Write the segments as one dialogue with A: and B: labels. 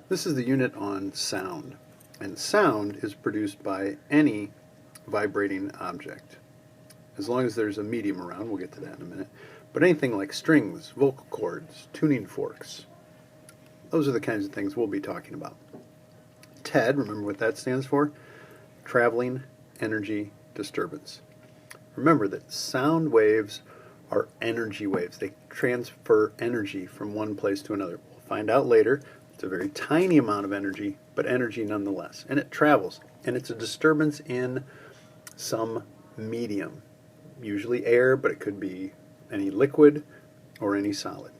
A: This is the unit on sound, and sound is produced by any vibrating object. As long as there's a medium around, we'll get to that in a minute, but anything like strings, vocal cords, tuning forks, those are the kinds of things we'll be talking about. TED, remember what that stands for? Traveling Energy Disturbance. Remember that sound waves are energy waves. They transfer energy from one place to another. We'll find out later. It's a very tiny amount of energy, but energy nonetheless. And it travels. And it's a disturbance in some medium. Usually air, but it could be any liquid or any solid.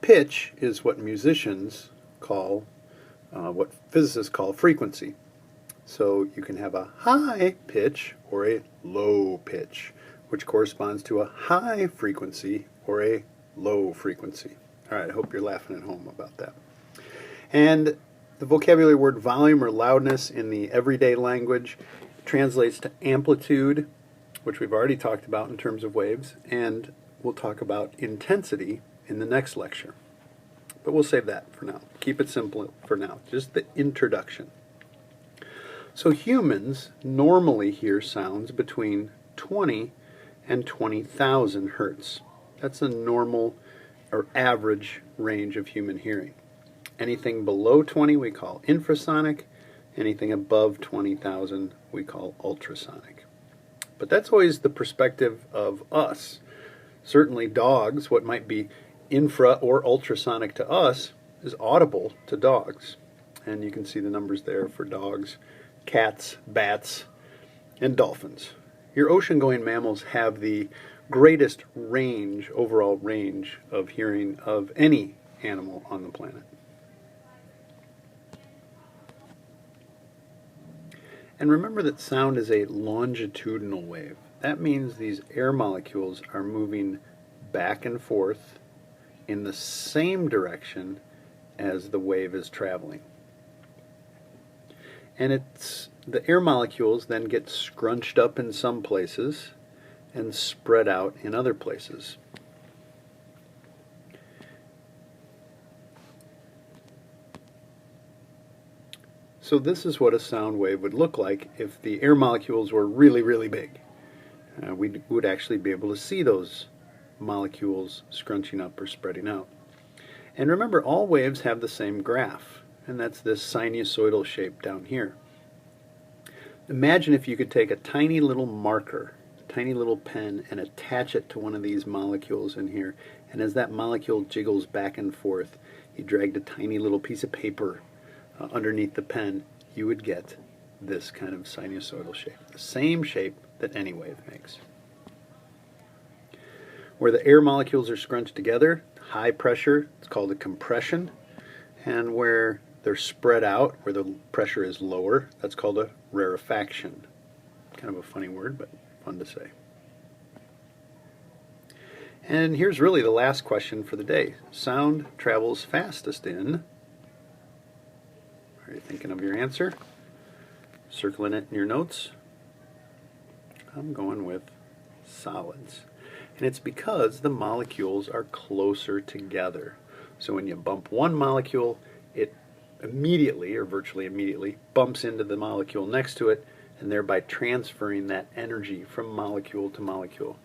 A: Pitch is what musicians call, what physicists call frequency. So you can have a high pitch or a low pitch, which corresponds to a high frequency or a low frequency. All right, I hope you're laughing at home about that. And the vocabulary word volume or loudness in the everyday language translates to amplitude, which we've already talked about in terms of waves, and we'll talk about intensity in the next lecture. But we'll save that for now. Keep it simple for now, just the introduction. So humans normally hear sounds between 20 and 20,000 hertz. That's a normal or average range of human hearing. Anything below 20 we call infrasonic. Anything above 20,000 we call ultrasonic. But that's always the perspective of us. Certainly dogs, what might be infra or ultrasonic to us is audible to dogs. And you can see the numbers there for dogs, cats, bats, and dolphins. Your ocean-going mammals have the greatest range, overall range of hearing of any animal on the planet. And remember that sound is a longitudinal wave. That means these air molecules are moving back and forth in the same direction as the wave is traveling. And the air molecules then get scrunched up in some places and spread out in other places. So this is what a sound wave would look like if the air molecules were really, really big. We would actually be able to see those molecules scrunching up or spreading out. And remember, all waves have the same graph, and that's this sinusoidal shape down here. Imagine if you could take a tiny little marker, a tiny little pen, and attach it to one of these molecules in here, and as that molecule jiggles back and forth, you dragged a tiny little piece of paper underneath the pen, you would get this kind of sinusoidal shape, the same shape that any wave makes. Where the air molecules are scrunched together, high pressure, it's called a compression, and where they're spread out, where the pressure is lower, that's called a rarefaction. Kind of a funny word, but fun to say. And here's really the last question for the day. Sound travels fastest in... Are you thinking of your answer? Circling it in your notes? I'm going with solids. And it's because the molecules are closer together. So when you bump one molecule, it immediately, or virtually immediately, bumps into the molecule next to it, and thereby transferring that energy from molecule to molecule.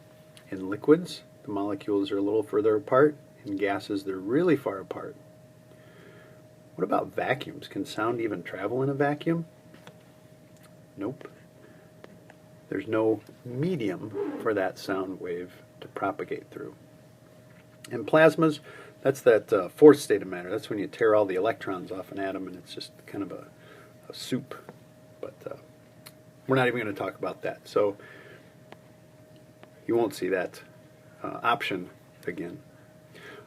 A: In liquids, the molecules are a little further apart. In gases, they're really far apart. What about vacuums? Can sound even travel in a vacuum? Nope. There's no medium for that sound wave to propagate through. And plasmas, that's that fourth state of matter. That's when you tear all the electrons off an atom and it's just kind of a soup. But we're not even going to talk about that. So you won't see that option again.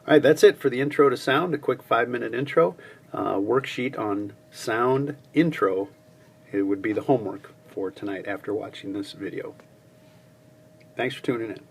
A: All right, that's it for the intro to sound, a quick 5-minute intro. Worksheet on sound intro, it would be the homework for tonight after watching this video. Thanks for tuning in.